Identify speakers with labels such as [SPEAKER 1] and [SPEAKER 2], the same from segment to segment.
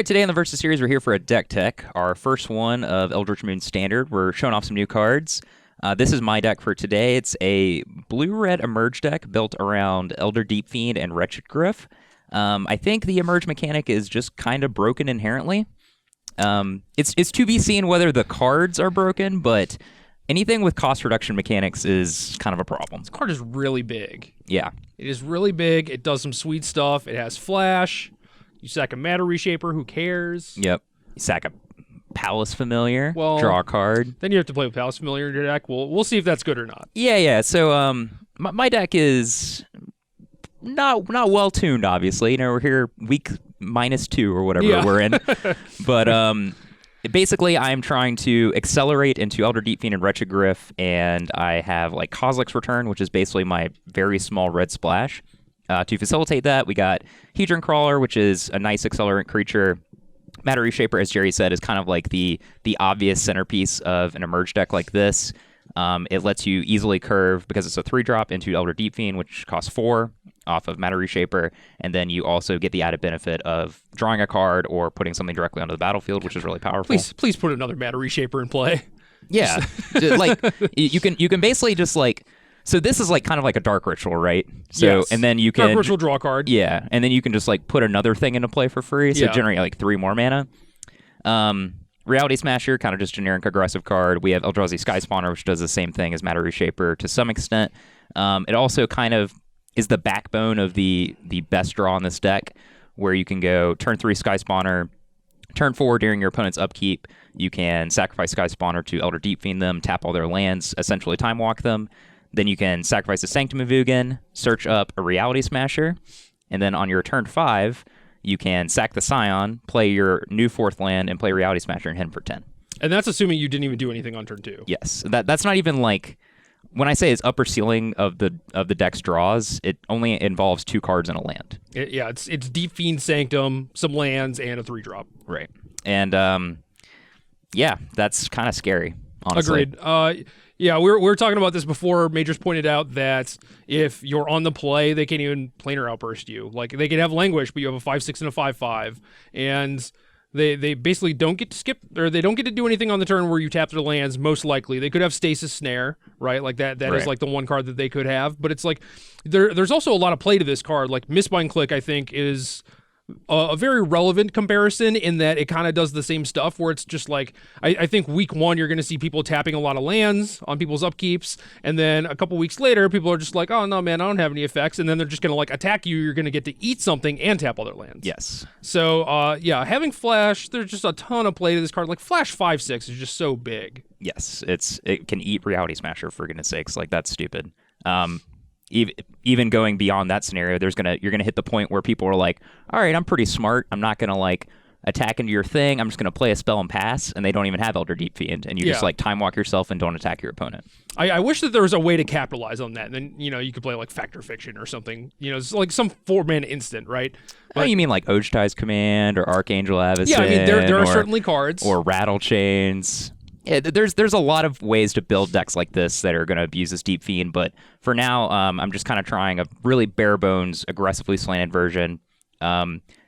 [SPEAKER 1] right, today on the Versus Series, we're here for a deck tech, our first one of Eldritch Moon Standard. We're showing off some new cards. This is my deck for today. It's a blue-red Emerge deck built around Elder Deep Fiend and Wretched Griff. I think the Emerge mechanic is just kind of broken inherently. It's to be seen whether the cards are broken, but anything with cost reduction mechanics is kind of a problem.
[SPEAKER 2] This card is really big.
[SPEAKER 1] Yeah.
[SPEAKER 2] It is really big. It does some sweet stuff. It has flash. You sack a Matter Reshaper, who cares?
[SPEAKER 1] Yep. You sack a Palace Familiar,
[SPEAKER 2] Well,
[SPEAKER 1] draw a card.
[SPEAKER 2] Then you have to play with Palace Familiar in your deck. We'll see if that's good or not.
[SPEAKER 1] Yeah. So my deck is not well tuned, obviously. You know, we're here week -2 or whatever we're in. But basically, I'm trying to accelerate into Elder Deep Fiend and Wretched Griff, and I have like Kozilek's Return, which is basically my very small red splash. To facilitate that, we got Hedron Crawler, which is a nice accelerant creature. Matter Reshaper, as Gerry said, is kind of like the obvious centerpiece of an Emerge deck like this. It lets you easily curve, because it's a 3-drop, into Elder Deep Fiend, which costs 4 off of Matter Reshaper, and then you also get the added benefit of drawing a card or putting something directly onto the battlefield, which is really powerful.
[SPEAKER 2] Please put another Matter Reshaper in play.
[SPEAKER 1] Yeah, like you can basically just like. So this is like kind of like a Dark Ritual, right? So
[SPEAKER 2] yes.
[SPEAKER 1] And then you can
[SPEAKER 2] Dark Ritual, draw a card.
[SPEAKER 1] Yeah, and then you can just like put another thing into play for free, so
[SPEAKER 2] Yeah.
[SPEAKER 1] generate like 3 more mana. Reality Smasher, kind of just generic aggressive card. We have Eldrazi Sky Spawner, which does the same thing as Matter Reshaper to some extent. It also kind of is the backbone of the best draw on this deck, where you can go turn 3 Sky Spawner, turn 4 during your opponent's upkeep. You can sacrifice Sky Spawner to Elder Deep Fiend them, tap all their lands, essentially time walk them. Then you can sacrifice a Sanctum of Ugin, search up a Reality Smasher, and then on your turn 5, you can sack the Scion, play your new 4th land, and play Reality Smasher and hit him for 10.
[SPEAKER 2] And that's assuming you didn't even do anything on turn 2.
[SPEAKER 1] Yes, that's not even like, when I say it's upper ceiling of the deck's draws, it only involves 2 cards and a land.
[SPEAKER 2] It's Deep Fiend, Sanctum, some lands, and a 3-drop.
[SPEAKER 1] Right. And yeah, that's kind of scary, honestly.
[SPEAKER 2] Agreed. Yeah, we were talking about this before. Majors pointed out that if you're on the play, they can't even planar outburst you. Like, they can have Languish, but you have a 5/6 and a 5/5, and they basically don't get to skip, or they don't get to do anything on the turn where you tap their lands. Most likely, they could have Stasis Snare, right? Like that
[SPEAKER 1] Right.
[SPEAKER 2] is like the one card that they could have. But it's like there's also a lot of play to this card. Like Mistbind Click, I think, is a very relevant comparison in that it kind of does the same stuff, where it's just like, I think week 1 you're going to see people tapping a lot of lands on people's upkeeps, and then a couple weeks later people are just like, oh no man, I don't have any effects, and then they're just going to like attack you. You're going to get to eat something and tap all their lands.
[SPEAKER 1] Yes.
[SPEAKER 2] So yeah, having Flash, there's just a ton of play to this card. Like Flash 5/6 is just so big.
[SPEAKER 1] Yes, it can eat Reality Smasher, for goodness sakes. Like, that's stupid. Even going beyond that scenario, you're gonna hit the point where people are like, all right, I'm pretty smart. I'm not gonna like attack into your thing. I'm just gonna play a spell and pass, and they don't even have Elder Deep Fiend, and you just like time walk yourself and don't attack your opponent.
[SPEAKER 2] I wish that there was a way to capitalize on that. And then, you could play like Factor Fiction or something. It's like some 4-mana instant, right?
[SPEAKER 1] Oh, you mean like Ojtai's Command or Archangel Avacyn?
[SPEAKER 2] Yeah, I mean there are certainly cards.
[SPEAKER 1] Or Rattle Chains. Yeah, there's a lot of ways to build decks like this that are going to abuse this Deep Fiend, but for now, I'm just kind of trying a really bare bones, aggressively slanted version.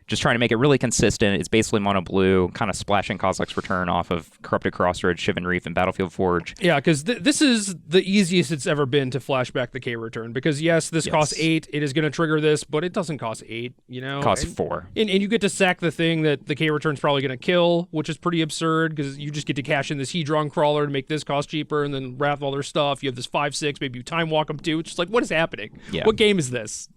[SPEAKER 1] Just trying to make it really consistent. It's basically mono blue, kind of splashing Kozilek's Return off of Corrupted Crossroads, Shivan Reef, and Battlefield Forge.
[SPEAKER 2] Yeah, because this is the easiest it's ever been to flashback the K return. Because yes, this costs 8. It is going to trigger this, but it doesn't cost 8.
[SPEAKER 1] It costs 4.
[SPEAKER 2] And you get to sack the thing that the K return's probably going to kill, which is pretty absurd because you just get to cash in this Hedron Crawler to make this cost cheaper, and then wrath all their stuff. You have this 5/6, maybe you time walk them too. It's just like, what is happening?
[SPEAKER 1] Yeah.
[SPEAKER 2] What game is this?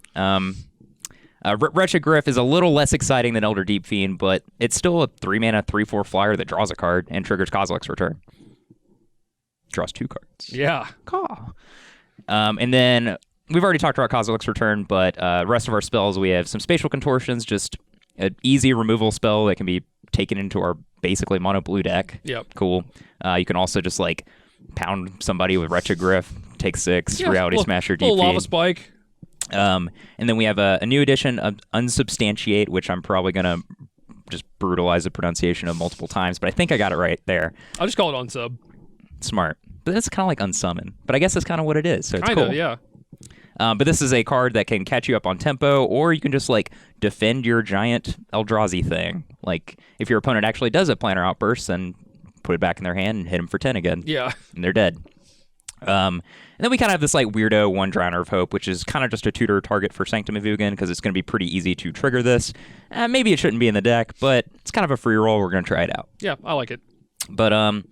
[SPEAKER 1] Wretched Griff is a little less exciting than Elder Deep Fiend, but it's still a 3-mana, 3/4 flyer that draws a card and triggers Kozilek's Return. Draws 2 cards.
[SPEAKER 2] Yeah.
[SPEAKER 1] Caw. And then we've already talked about Kozilek's Return, but the rest of our spells, we have some Spatial Contortions, just an easy removal spell that can be taken into our basically mono blue deck.
[SPEAKER 2] Yep.
[SPEAKER 1] Cool. You can also just like pound somebody with Wretched Griff, take 6, Reality Smasher, Deep Fiend.
[SPEAKER 2] Lava Spike.
[SPEAKER 1] And then we have a new edition of Unsubstantiate, which I'm probably going to just brutalize the pronunciation of multiple times, but I think I got it right there.
[SPEAKER 2] I'll just call it Unsub.
[SPEAKER 1] Smart. But that's kind of like Unsummon. But I guess that's kind of what it is, so it's
[SPEAKER 2] Kinda,
[SPEAKER 1] cool.
[SPEAKER 2] yeah.
[SPEAKER 1] But this is a card that can catch you up on tempo, or you can just like defend your giant Eldrazi thing. Like if your opponent actually does a Planner Outburst, then put it back in their hand and hit them for 10 again.
[SPEAKER 2] Yeah.
[SPEAKER 1] And they're dead. And then we kind of have this like weirdo One Drowner of Hope, which is kind of just a tutor target for Sanctum of Ugin because it's going to be pretty easy to trigger this. Maybe it shouldn't be in the deck, but it's kind of a free roll. We're going to try it out.
[SPEAKER 2] Yeah, I like it.
[SPEAKER 1] But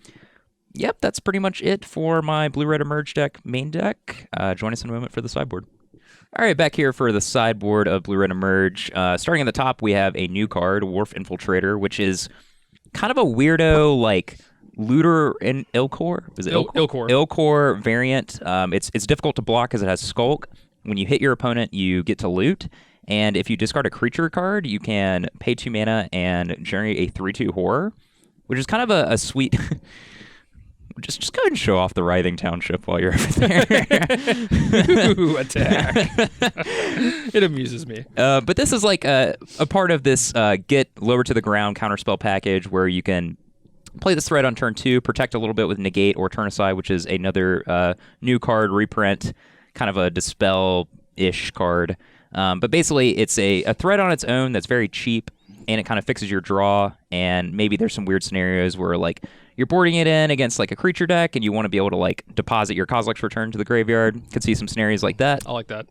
[SPEAKER 1] yep, that's pretty much it for my Blue-Red Emerge deck main deck. Join us in a moment for the sideboard. All right, back here for the sideboard of Blue-Red Emerge. Starting at the top, we have a new card, Wharf Infiltrator, which is kind of a weirdo like Looter and Ilkor. Is it
[SPEAKER 2] Ilkor?
[SPEAKER 1] Ilkor variant. It's difficult to block because it has Skulk. When you hit your opponent, you get to loot. And if you discard a creature card, you can pay 2 mana and generate a 3/2 horror, which is kind of a sweet... Just go ahead and show off the Writhing Township while you're over there.
[SPEAKER 2] Ooh, attack. It amuses me.
[SPEAKER 1] But this is like a part of this get lower to the ground counterspell package where you can play this threat on turn 2, protect a little bit with Negate or Turn Aside, which is another new card reprint, kind of a Dispel-ish card. But basically, it's a threat on its own that's very cheap, and it kind of fixes your draw, and maybe there's some weird scenarios where like you're boarding it in against like a creature deck and you want to be able to like deposit your Kozilek's Return to the graveyard. Could see some scenarios like that.
[SPEAKER 2] I like that.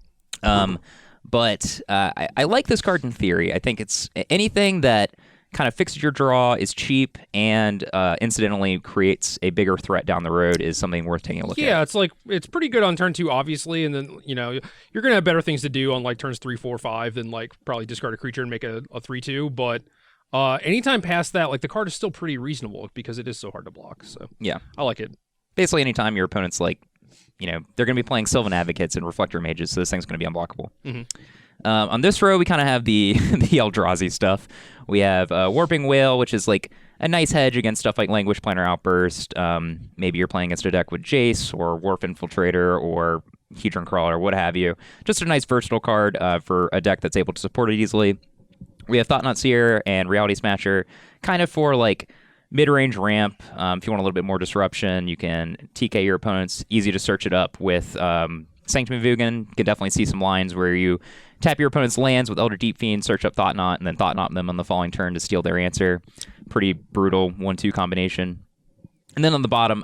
[SPEAKER 1] But I like this card in theory. I think it's anything that kind of fixes your draw, is cheap, and incidentally creates a bigger threat down the road is something worth taking a look at.
[SPEAKER 2] Yeah, it's like it's pretty good on turn 2, obviously, and then you're gonna have better things to do on like turns 3, 4, 5 than like probably discard a creature and make a 3/2. But anytime past that, like the card is still pretty reasonable because it is so hard to block. So
[SPEAKER 1] yeah,
[SPEAKER 2] I like it.
[SPEAKER 1] Basically, anytime your opponent's like, they're going to be playing Sylvan Advocates and Reflector Mages, so this thing's going to be unblockable.
[SPEAKER 2] Mm-hmm.
[SPEAKER 1] On this row, we kind of have the Eldrazi stuff. We have Warping Whale, which is like a nice hedge against stuff like Languish Planner Outburst. Maybe you're playing against a deck with Jace or Wharf Infiltrator or Hedron Crawler, what have you. Just a nice versatile card for a deck that's able to support it easily. We have Thought-Knot Seer and Reality Smasher, kind of for like mid-range ramp. If you want a little bit more disruption, you can TK your opponents. Easy to search it up with Sanctum of Ugin. You can definitely see some lines where you tap your opponent's lands with Elder Deep Fiend, search up Thought-Knot, and then Thought-Knot them on the following turn to steal their answer. Pretty brutal 1-2 combination. And then on the bottom,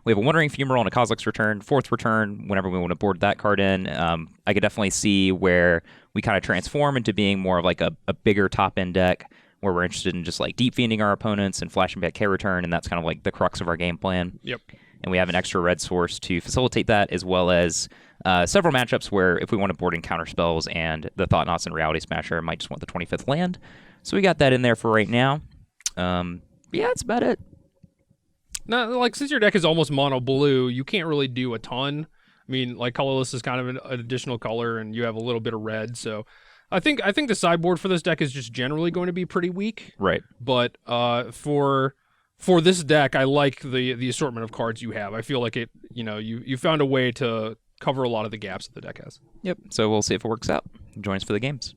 [SPEAKER 1] we have a Wandering Fumarole and a Kozilek's Return, 4th return, whenever we want to board that card in. I could definitely see where we kind of transform into being more of like a bigger top-end deck where we're interested in just like deep fiending our opponents and flashing back K-Return, and that's kind of like the crux of our game plan.
[SPEAKER 2] Yep.
[SPEAKER 1] And we have an extra red source to facilitate that, as well as several matchups where if we want to board in counter spells and the Thought-Knots and Reality Smasher might just want the 25th land. So we got that in there for right now. Yeah, that's about it.
[SPEAKER 2] Now, like, since your deck is almost mono blue, you can't really do a ton. I mean, like, colorless is kind of an additional color, and you have a little bit of red. So, I think the sideboard for this deck is just generally going to be pretty weak.
[SPEAKER 1] Right.
[SPEAKER 2] But for this deck, I like the assortment of cards you have. I feel like it. You found a way to cover a lot of the gaps that the deck has.
[SPEAKER 1] Yep. So we'll see if it works out. Join us for the games.